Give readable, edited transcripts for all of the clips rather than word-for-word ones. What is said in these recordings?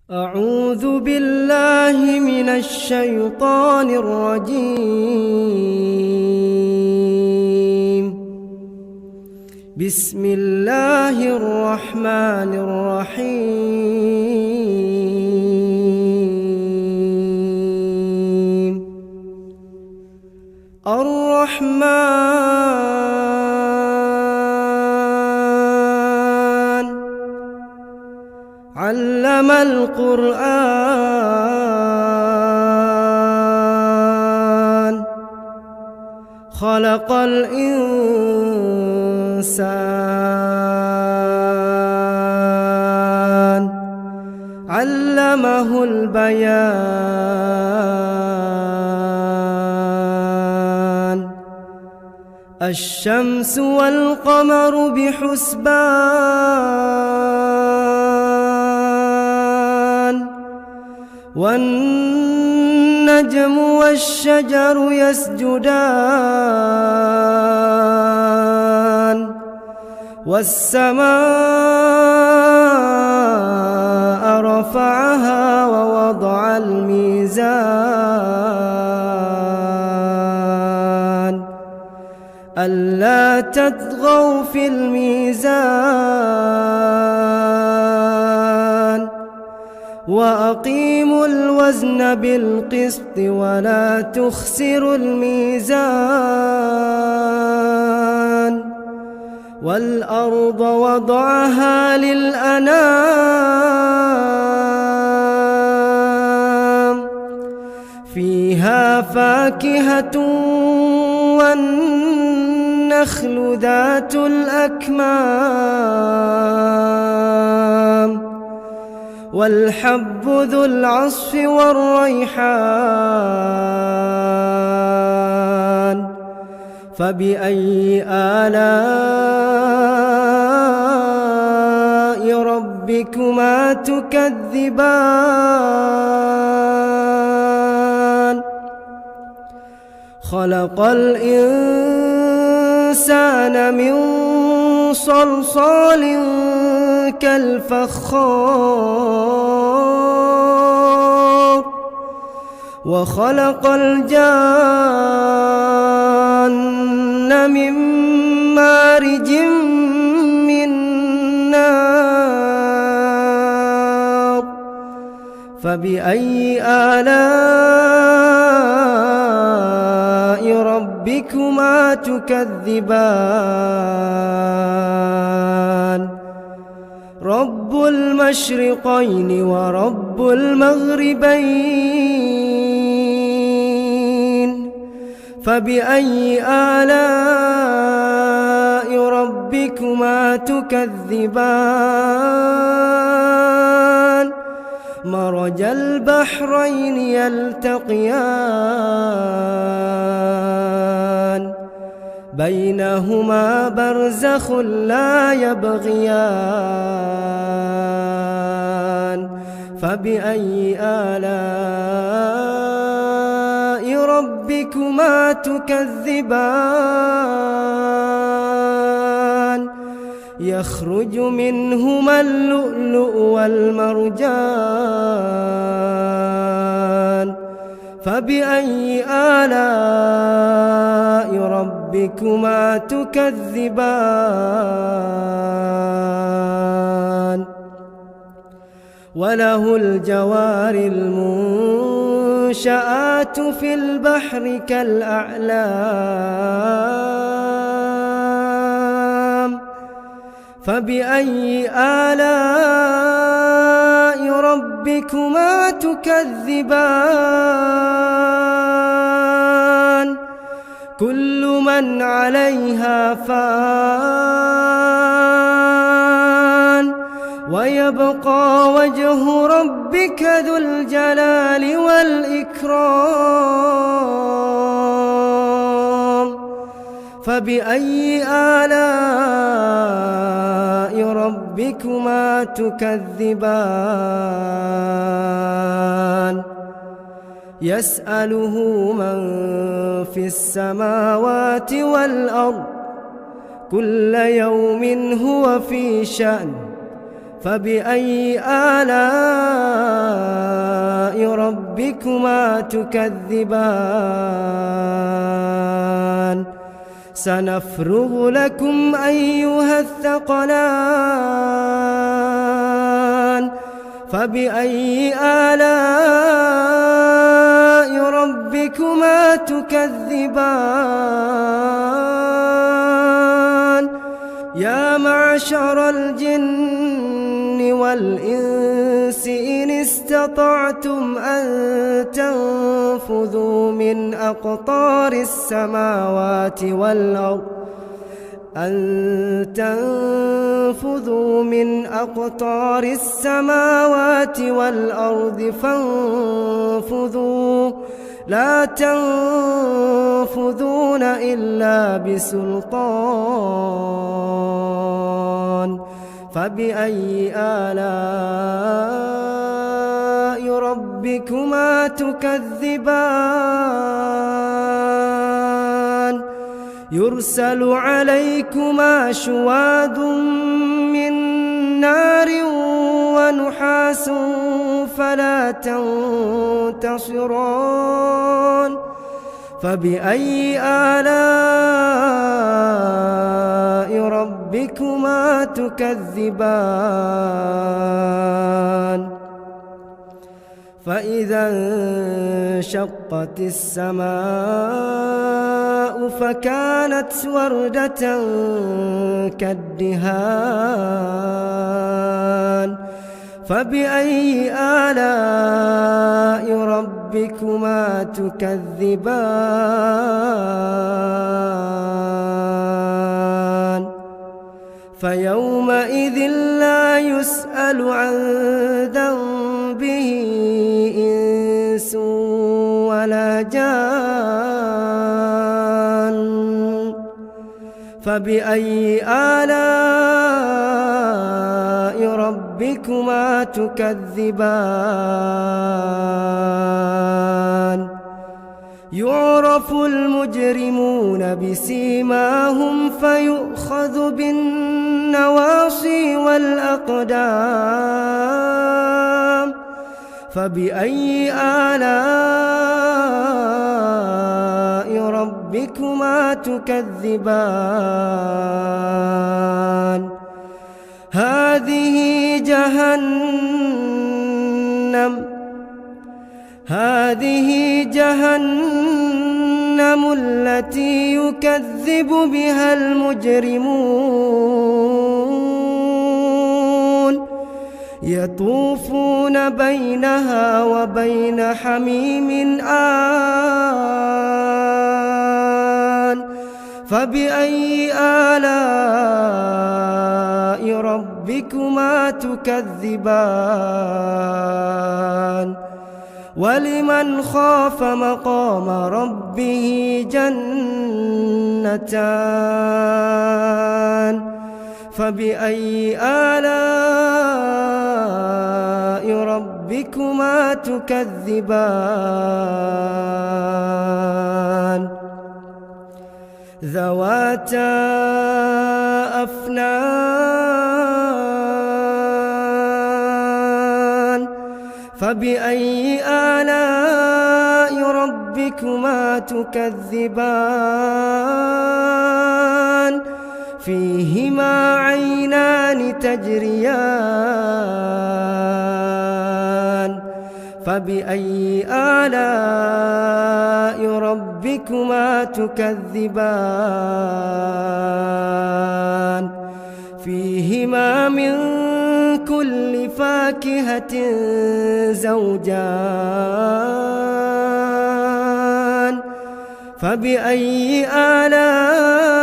أعوذ بالله من الشيطان الرجيم. بسم الله الرحمن الرحيم. الرحمن علم القرآن خلق الإنسان علمه البيان. الشمس والقمر بحسبان والنجم والشجر يسجدان والسماء رفعها ووضع الميزان ألا تطغوا في الميزان وأقيموا الوزن بالقسط ولا تخسروا الميزان. والأرض وضعها للأنام فيها فاكهة والنخل ذات الأكمام والحب ذو العصف والريحان. فبأي آلاء ربكما تكذبان؟ خلق الإنسان من صلصال كالفخار وخلق الجان من مارج من نار. فبأي آلاء ربكما تكذبان؟ رب المشرقين ورب المغربين. فبأي آلاء ربكما تكذبان؟ مرج البحرين يلتقيان بينهما برزخ لا يبغيان. فبأي آلاء ربكما تكذبان؟ يخرج منهما اللؤلؤ والمرجان. فبأي آلاء ربكما تكذبان؟ وله الجوار المنشآت في البحر كالأعلام. فبأي آلاء ربكما تكذبان؟ كل من عليها فان ويبقى وجه ربك ذو الجلال والإكرام. فبأي آلاء ربكما تكذبان؟ يسأله من في السماوات والأرض كل يوم هو في شأن فبأي آلاء ربكما تكذبان سنفرغ لكم أيها الثقلان فبأي آلاء ربكما تكذبان يا معشر الجن والإنس إن استطعتم أن تنفذوا من أقطار السماوات والأرض فانفذوا لا تنفذون إلا بسلطان فبأي آلاء ربكما تكذبان يرسل عليكما شواظ من نار ونحاس فلا تنتصران فبأي آلاء ربكما تكذبان فإذا انشقت السماء فكانت وردة كالدهان فبأي آلاء ربكما تكذبان فيومئذ لا يسأل عن ذنبه إنس ولا جان فبأي آلاء ربكما تكذبان يعرف المجرمون بسيماهم فيؤخذ بالنواصي والأقدام فبأي آلاء ربكما تكذبان هذه جهنم التي يكذب بها المجرمون يطوفون بينها وبين حميم آن فبأي آلاء ربكما تكذبان ولمن خاف مقام ربه جنتان فبأي آلاء ربكما تكذبان ذواتا أفنان فبأي آلاء ربكما تكذبان فيهما عينان تجريان فبأي آلاء ربكما تكذبان فيهما من كل فاكهة زوجان فبأي آلاء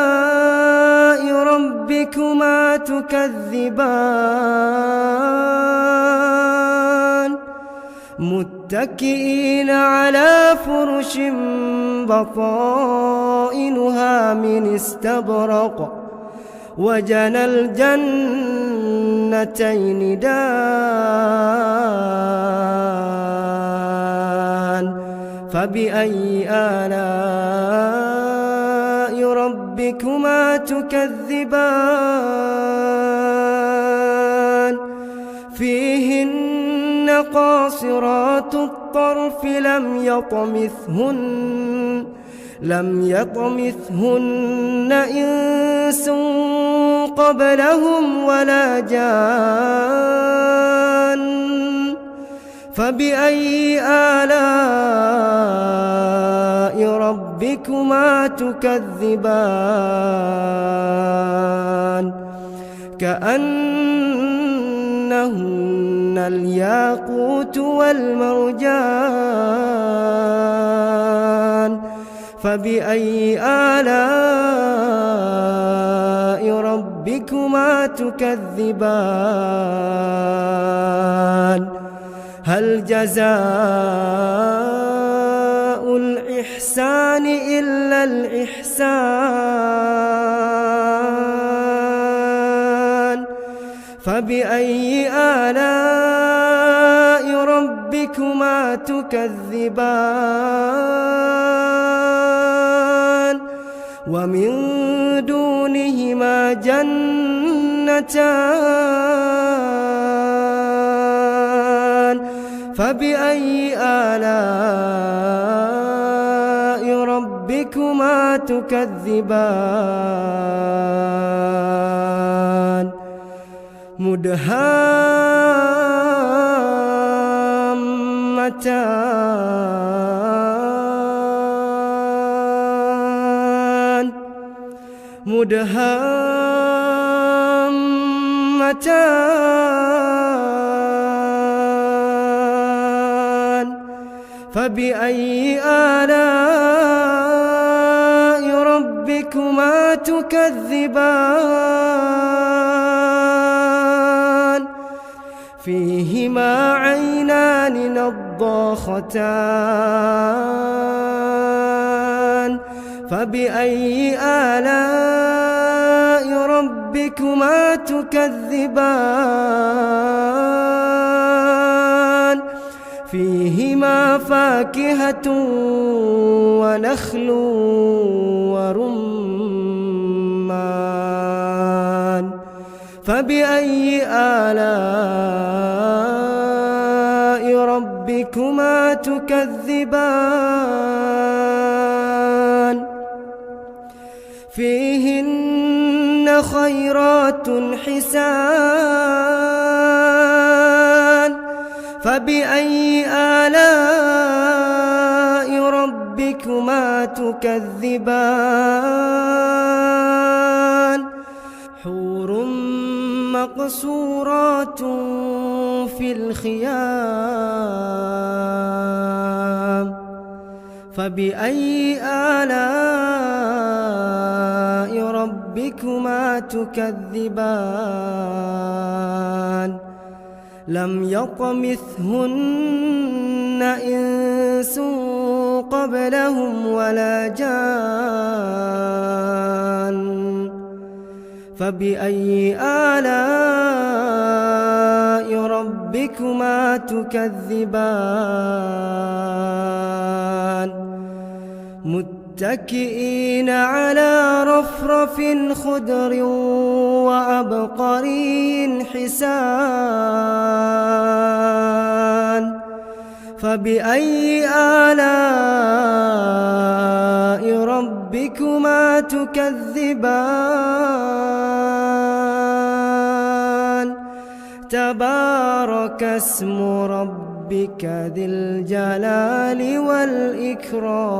ربكما تكذبان متكئين على فرش بطائنها من استبرق وجنى الجنتين دان فبأي آلاء ربكما تكذبان قاصرات الطرف لم يطمثهن إنس قبلهم ولا جان فبأي آلاء ربكما تكذبان كأنهن الياقوت والمرجان فبأي آلاء ربكما تكذبان هل جزاء الإحسان إلا الإحسان فبأي آلاء ربكما تكذبان ومن دونهما جنتان فبأي آلاء ربكما تكذبان مدهامتان فبأي آلاء ربكما تكذبان فيهما عينان نضاختان فبأي آلاء ربكما تكذبان فيهما فاكهة ونخل ورمان فبأي آلاء ربكما تكذبان فيهن خيرات حسان فبأي آلاء ربكما تكذبان حور مقصورات في الخيام فبأي آلاء ربكما تكذبان لم يطمثهن إنس قبلهم ولا جان فبأي آلاء ربكما تكذبان متكئين على رفرف خضر وعبقري حسان فبأي آلاء ربكما تكذبان تبارك اسم ربك ذي الجلال والإكرام.